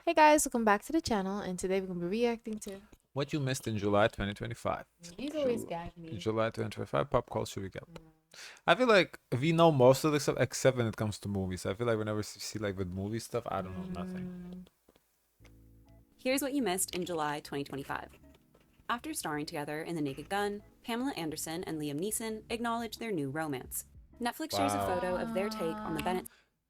Hey guys, welcome back to the channel, and today we're gonna be reacting to. What you missed in July 2025. These always gag me. July 2025 pop culture recap. I feel like we know most of the stuff except when it comes to movies. I feel like whenever you see like with movie stuff, I don't know nothing. Here's what you missed in July 2025. After starring together in The Naked Gun, Pamela Anderson and Liam Neeson acknowledged their new romance. Netflix shares a photo of their take on the Bennett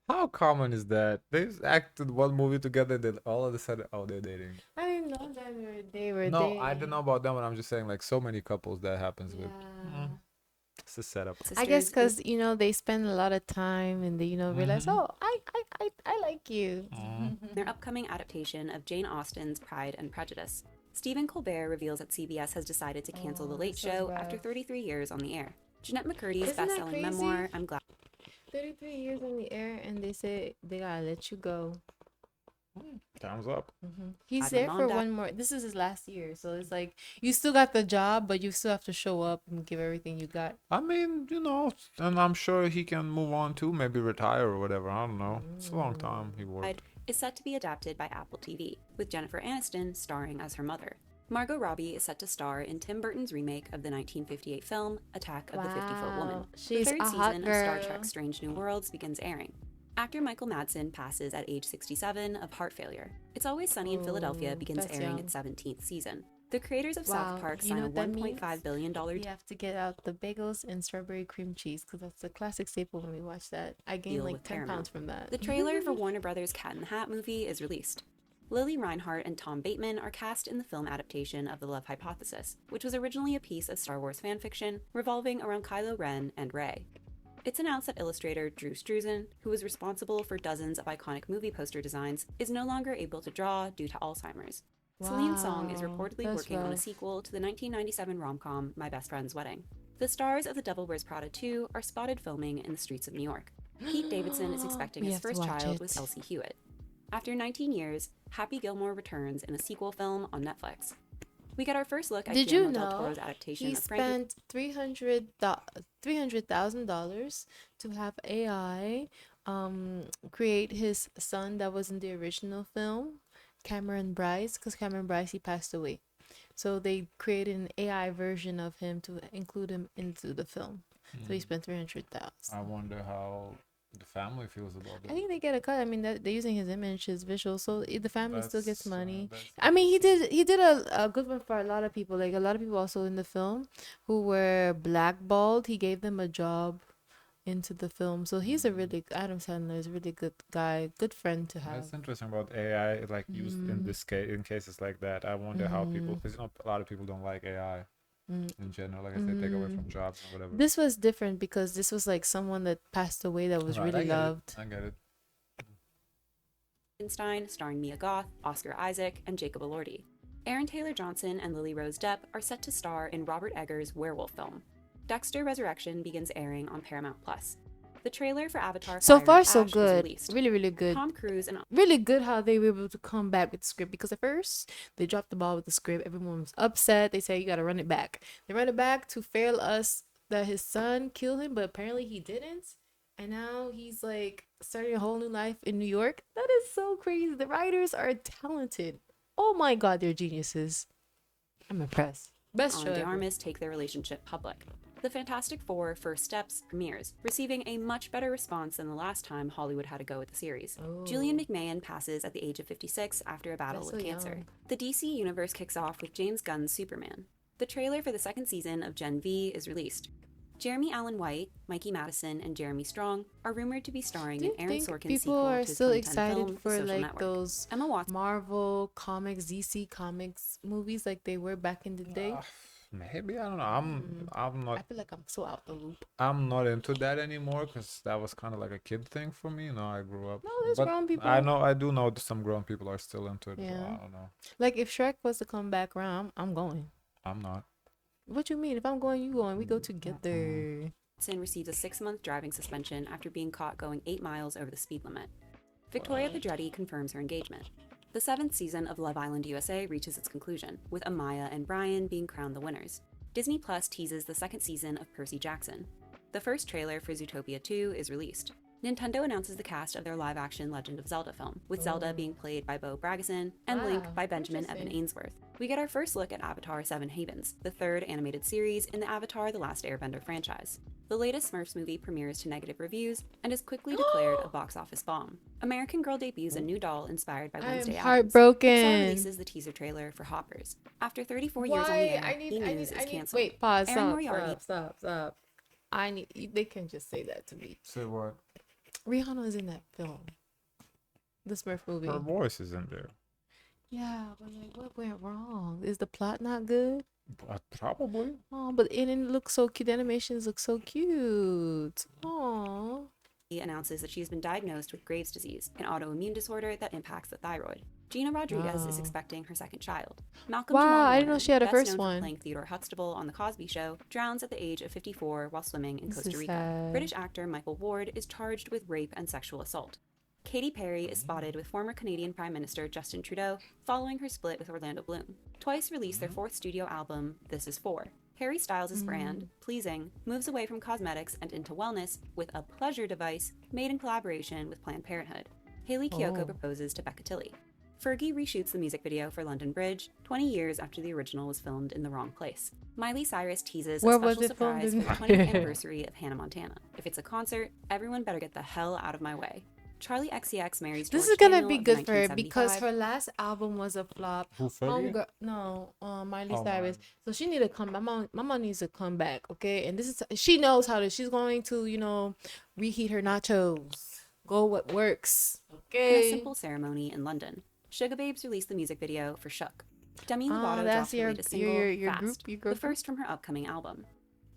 How common is that? They acted one movie together and then all of a sudden, oh, they're dating. I didn't know that they were No, dating. I don't know about them, but I'm just saying like so many couples that happens with. Yeah. It's a setup. I guess sisters because they spend a lot of time and they realize, oh, I like you. in their upcoming adaptation of Jane Austen's Pride and Prejudice. Stephen Colbert reveals that CBS has decided to cancel The Late that's so Show rough. after 33 years on the air. Jeanette McCurdy's Isn't that best-selling crazy? memoir, I'm Glad 33 years in the air, and they say they gotta let you go. Time's up. He's Had there my for mom die. one more. This is his last year, so it's like you still got the job, but you still have to show up and give everything you got. I mean, and I'm sure he can move on too, maybe retire or whatever. I don't know. It's a long time he worked. is set to be adapted by Apple TV, with Jennifer Aniston starring as her mother. Margot Robbie is set to star in Tim Burton's remake of the 1958 film Attack of the 50-Foot Woman. She's The third a hot season of Star girl. Trek Strange New Worlds begins airing. Actor Michael Madsen passes at age 67 of heart failure. It's Always Sunny in Philadelphia begins that's airing young. its 17th season. The creators of Wow, South Park you sign know a what that $1.5 billion We have to get out the bagels and strawberry cream cheese because that's a classic staple when we watch that. I gained deal like with 10 Paramount. pounds from that. The trailer for Warner Brothers' Cat in the Hat movie is released. Lily Reinhart and Tom Bateman are cast in the film adaptation of The Love Hypothesis, which was originally a piece of Star Wars fanfiction revolving around Kylo Ren and Rey. It's announced that illustrator Drew Struzan, who was responsible for dozens of iconic movie poster designs, is no longer able to draw due to Alzheimer's. Celine Song is Wow, reportedly that's working on a rough. sequel to the 1997 rom-com My Best Friend's Wedding. The stars of The Devil Wears Prada 2 are spotted filming in the streets of New York. Pete Davidson is expecting We his have to first watch child it. with Elsie Hewitt. After 19 years, Happy Gilmore returns in a sequel film on Netflix. We get our first look at Did you Guillermo del know Toro's adaptation he of Frank. spent $300,000 to have AI create his son that was in the original film, Cameron Bryce, because Cameron Bryce he passed away. So they created an AI version of him to include him into the film. So he spent 300,000. I wonder how the family feels about I that. think they get a cut. I mean, they're using his image, his visual, so the family still gets That's, money. that's I mean, he did a good one for a lot of people. Like a lot of people also in the film who were blackballed. He gave them a job into the film. So he's a really Adam Sandler is a really good guy, good friend to have. That's interesting about AI, like used in this case, in cases like that. I wonder how people, because a lot of people don't like AI in general. Like I said, take away from jobs and whatever. This was different because this was like someone that passed away that was Right, I really get it. loved. I get it. Frankenstein, starring Mia Goth, Oscar Isaac, and Jacob Elordi. Aaron Taylor Johnson and Lily Rose Depp are set to star in Robert Eggers' werewolf film. Dexter Resurrection begins airing on Paramount Plus. The trailer for Avatar So Fire far, and so Ash is good. released. Really, really good. Tom Cruise and Really good how they were able to come back with the script because at first they dropped the ball with the script. Everyone was upset. They say you got to run it back. They run it back to fail us that his son killed him, but apparently he didn't. And now he's like starting a whole new life in New York. That is so crazy. The writers are talented. Oh my God, they're geniuses. I'm impressed. Best show Ana de ever. Armas take their relationship public. The Fantastic Four First Steps premieres, receiving a much better response than the last time Hollywood had a go at the series. Julian McMahon passes at the age of 56 after a battle That's with so cancer. young. The DC universe kicks off with James Gunn's Superman. The trailer for the second season of Gen V is released. Jeremy Allen White, Mikey Madison, and Jeremy Strong are rumored to be starring Do in you Aaron think Sorkin's people sequel are to his still 2010 excited film, for Social like Network. those Emma Watson Marvel comics, DC comics movies like they were back in the day? Maybe I don't know. I'm I not feel like I'm so out the loop. I'm not into that anymore because that was kind of like a kid thing for me. I grew up. No, there's But grown people. I do know that some grown people are still into it. So Yeah. I don't know. Like if Shrek was to come back around, I'm going. I'm not. What you mean? If I'm going, you going. We go together. receives a 6-month driving suspension after being caught going 8 miles over the speed limit. Victoria Pedretti confirms her engagement. The 7th season of Love Island USA reaches its conclusion, with Amaya and Brian being crowned the winners. Disney Plus teases the second season of Percy Jackson. The first trailer for Zootopia 2 is released. Nintendo announces the cast of their live-action Legend of Zelda film, with Zelda being played by Bo Bragison and Link Wow, by Benjamin Evan interesting. Ainsworth. We get our first look at Avatar 7 Havens, the third animated series in the Avatar The Last Airbender franchise. The latest Smurfs movie premieres to negative reviews and is quickly declared a box office bomb. American Girl debuts a new doll inspired by I am Wednesday Addams. Pixar heartbroken. releases the teaser trailer for Hoppers. After 34 years on the Why? air, E-News is canceled. Wait, pause. Erin Stop, Moriarty stop. I need. They can just say that to me. Say what? Rihanna is in that film, the Smurf movie. Her voice is in there. Yeah, but like, what went wrong? Is the plot not good? Probably. Oh, but it looks so cute. The animations look so cute. Oh. announces that she has been diagnosed with Graves' disease, an autoimmune disorder that impacts the thyroid. Gina Rodriguez is Wow. expecting her second child. Malcolm Wow, Jamal I didn't know Warner, she had a best first known one. for playing Theodore Huxtable on The Cosby Show, drowns at the age of 54 while swimming in This Costa is Rica. sad. British actor Michael Ward is charged with rape and sexual assault. Katy Perry is spotted with former Canadian Prime Minister Justin Trudeau following her split with Orlando Bloom. Twice released their fourth studio album, This Is For. Harry Styles' brand, Pleasing, moves away from cosmetics and into wellness with a pleasure device made in collaboration with Planned Parenthood. Haley Kiyoko proposes to Becca Tilley. Fergie reshoots the music video for London Bridge 20 years after the original was filmed in the wrong place. Miley Cyrus teases Where a was special it filmed surprise in? for the 20th anniversary of Hannah Montana. If it's a concert, everyone better get the hell out of my way. Charlie XCX marries George This is gonna Daniel be of good for her because 1975. her last album was a flop. Who, Fergie? Miley Oh, Cyrus. Miley. So she need to come. Mama needs to come back, okay? And this is she knows how to. She's going to reheat her nachos. Go what works, In a okay? simple ceremony in London, Sugar Babes released the music video for Shook. Demi Oh, Lovato that's dropped her your- latest single, your Fast, group- your girl the first from her upcoming album.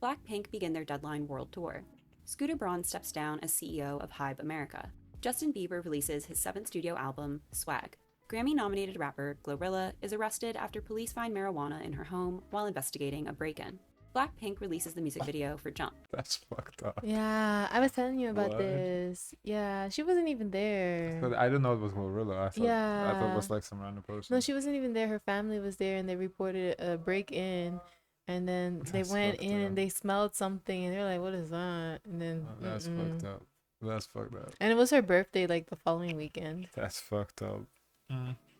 Blackpink begin their Deadline World Tour. Scooter Braun steps down as CEO of Hybe America. Justin Bieber releases his seventh studio album, Swag. Grammy-nominated rapper Glorilla is arrested after police find marijuana in her home while investigating a break-in. Blackpink releases the music video for Jump. That's fucked up. Yeah, I was telling you about What? this. Yeah, she wasn't even there. But I didn't know it was Glorilla. I thought it Yeah. was like some random person. No, she wasn't even there. Her family was there, and they reported a break in, and then they That's went fucked in up. and they smelled something, and they're like, "What is that?" And then Oh, that's fucked up. That's fucked up. And it was her birthday, like the following weekend. That's fucked up.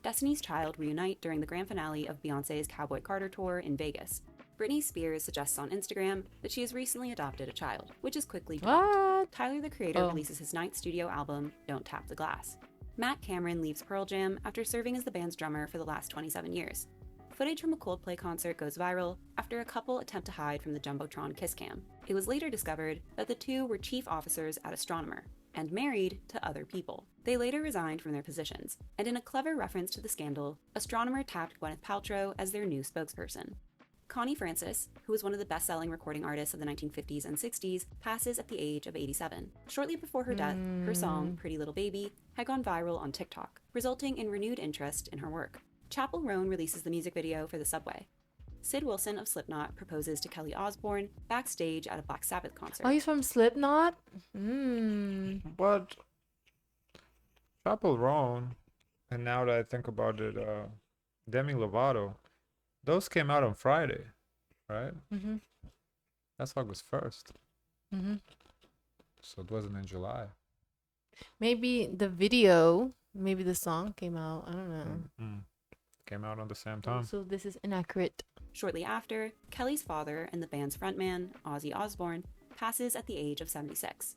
Destiny's Child reunite during the grand finale of Beyoncé's Cowboy Carter tour in Vegas. Britney Spears suggests on Instagram that she has recently adopted a child, which is quickly debunked. What? Tyler the Creator Oh. releases his ninth studio album, Don't Tap the Glass. Matt Cameron leaves Pearl Jam after serving as the band's drummer for the last 27 years. Footage from a Coldplay concert goes viral after a couple attempt to hide from the Jumbotron kiss cam. It was later discovered that the two were chief officers at Astronomer and married to other people. They later resigned from their positions, and in a clever reference to the scandal, Astronomer tapped Gwyneth Paltrow as their new spokesperson. Connie Francis, who was one of the best-selling recording artists of the 1950s and 60s, passes at the age of 87. Shortly before her death, her song, Pretty Little Baby, had gone viral on TikTok, resulting in renewed interest in her work. Chappell Roan releases the music video for The Subway. Sid Wilson of Slipknot proposes to Kelly Osbourne backstage at a Black Sabbath concert. Oh, he's from Slipknot. Mm. But Chapel Roan, and now that I think about it, Demi Lovato, those came out on Friday, right? Mm-hmm. That's August 1st. Mm-hmm. So it wasn't in July. Maybe the video, maybe the song came out. I don't know. Mm. Came out on the same time. So this is inaccurate. Shortly after, Kelly's father and the band's frontman, Ozzy Osbourne, passes at the age of 76.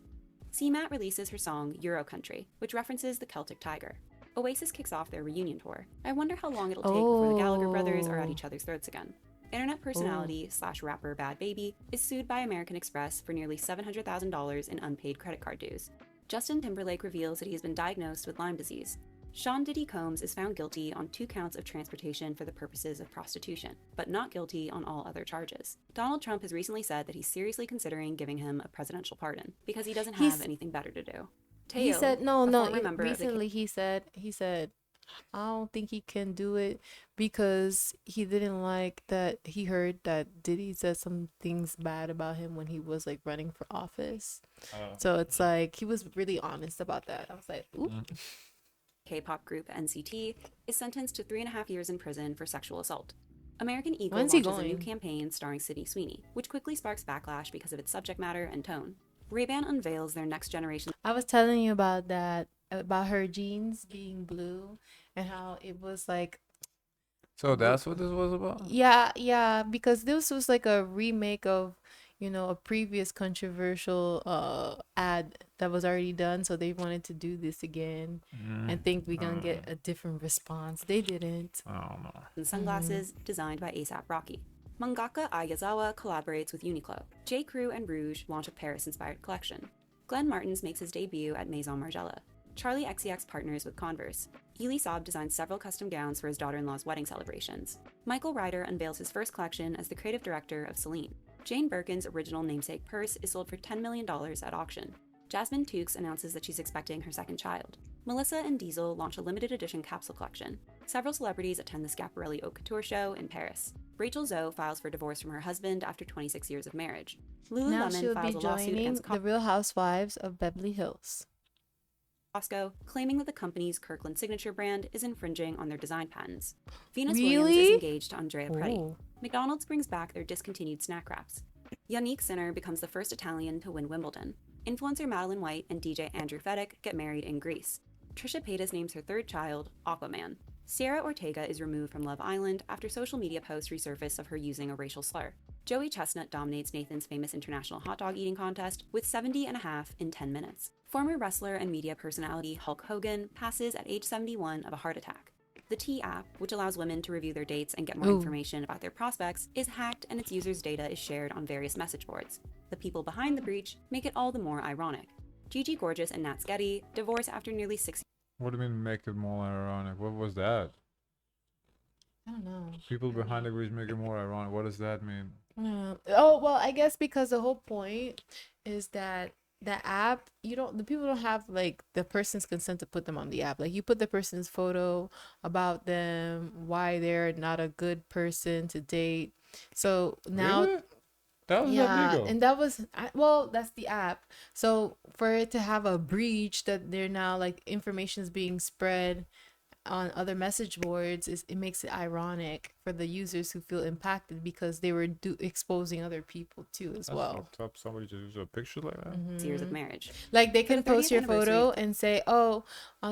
CMAT releases her song Euro Country, which references the Celtic tiger. Oasis kicks off their reunion tour. I wonder how long it'll take before the Gallagher brothers are at each other's throats again. Internet personality / rapper Bad Baby is sued by American Express for nearly $700,000 in unpaid credit card dues. Justin Timberlake reveals that he has been diagnosed with Lyme disease. Sean Diddy Combs is found guilty on 2 counts of transportation for the purposes of prostitution, but not guilty on all other charges. Donald Trump has recently said that he's seriously considering giving him a presidential pardon because he doesn't have anything better to do. He Teo, said a no. former member of the Recently, he said I don't think he can do it because he didn't like that. He heard that Diddy said some things bad about him when he was like running for office. So it's like he was really honest about that. I was like, ooh. K-pop group NCT is sentenced to 3.5 years in prison for sexual assault. American Eagle When's he launches a new going? campaign starring Sydney Sweeney, which quickly sparks backlash because of its subject matter and tone. Ray-Ban unveils their next generation I was telling you about that, about her jeans being blue and how it was like, So that's what this was about? yeah, yeah, because this was like a remake of, a previous controversial ad that was already done, so they wanted to do this again and think we gonna get a different response. They didn't. I don't know. sunglasses designed by A$AP Rocky. Mangaka Ayazawa collaborates with Uniqlo. J. Crew and Rouge launch a Paris-inspired collection. Glenn Martins makes his debut at Maison Margiela. Charlie XCX partners with Converse. Elie Saab designs several custom gowns for his daughter-in-law's wedding celebrations. Michael Ryder unveils his first collection as the creative director of Celine. Jane Birkin's original namesake purse is sold for $10 million at auction. Jasmine Tookes announces that she's expecting her second child. Melissa and Diesel launch a limited edition capsule collection. Several celebrities attend the Schiaparelli Haute Couture show in Paris. Rachel Zoe files for divorce from her husband after 26 years of marriage. Now Lululemon she'll be files a lawsuit joining against the Real Housewives of Beverly Hills. Costco, claiming that the company's Kirkland signature brand is infringing on their design patents. Venus Really? Williams is engaged to Andrea Preti. Oh. McDonald's brings back their discontinued snack wraps. Yannick Sinner becomes the first Italian to win Wimbledon. Influencer Madeline White and DJ Andrew Fedek get married in Greece. Trisha Paytas names her third child Aquaman. Sierra Ortega is removed from Love Island after social media posts resurface of her using a racial slur. Joey Chestnut dominates Nathan's famous international hot dog eating contest with 70.5 in 10 minutes. Former wrestler and media personality Hulk Hogan passes at age 71 of a heart attack. The T app, which allows women to review their dates and get more information about their prospects, is hacked and its users' data is shared on various message boards. The people behind the breach make it all the more ironic. Gigi Gorgeous and Nat Sketty divorce after nearly 6 What do you mean make it more ironic? What was that? I don't know. People behind the breach make it more ironic. What does that mean? Oh, well, I guess because the whole point is that the app, the people don't have like the person's consent to put them on the app. Like you put the person's photo about them, why they're not a good person to date. So now, Really? That was yeah, illegal. and that was well, that's the app. So for it to have a breach that they're now like information is being spread on other message boards, it makes it ironic for the users who feel impacted because they were exposing other people too as That's well. fucked up. Somebody to use a picture like that. years of marriage. Like they For can the post 30th your photo anniversary- and say, "Oh,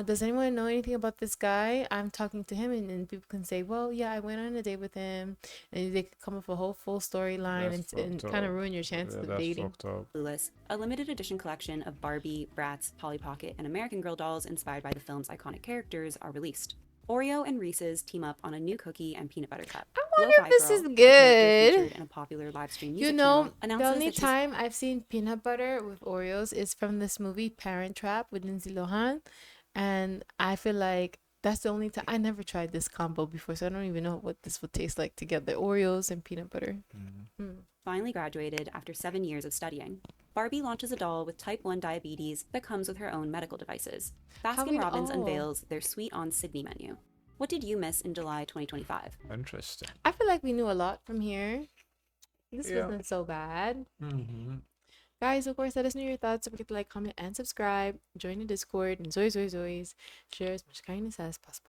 does anyone know anything about this guy? I'm talking to him," and then people can say, "Well, yeah, I went on a date with him," and they could come up with a whole full storyline That's and fucked kind of up. ruin your chances Yeah, of that's dating. fucked up. Clueless, a limited edition collection of Barbie, Bratz, Polly Pocket, and American Girl dolls inspired by the film's iconic characters are released. Oreo and Reese's team up on a new cookie and peanut butter cup. I wonder Lo-Fi if this Girl, is a character good. featured in a popular live stream You music know, channel, the announces only that she's time I've seen peanut butter with Oreos is from this movie Parent Trap with Lindsay Lohan, and I feel like that's the only time. I never tried this combo before, so I don't even know what this would taste like together. Oreos and peanut butter. finally graduated after 7 years of studying. Barbie launches a doll with type 1 diabetes that comes with her own medical devices. Baskin-Robbins unveils their Sweet on Sydney menu. What did you miss in July 2025? Interesting. I feel like we knew a lot from here. This Yeah. wasn't so bad. Mm-hmm. Guys, of course, let us know your thoughts. Don't forget to like, comment, and subscribe. Join the Discord. And Zoe, share as much kindness as possible.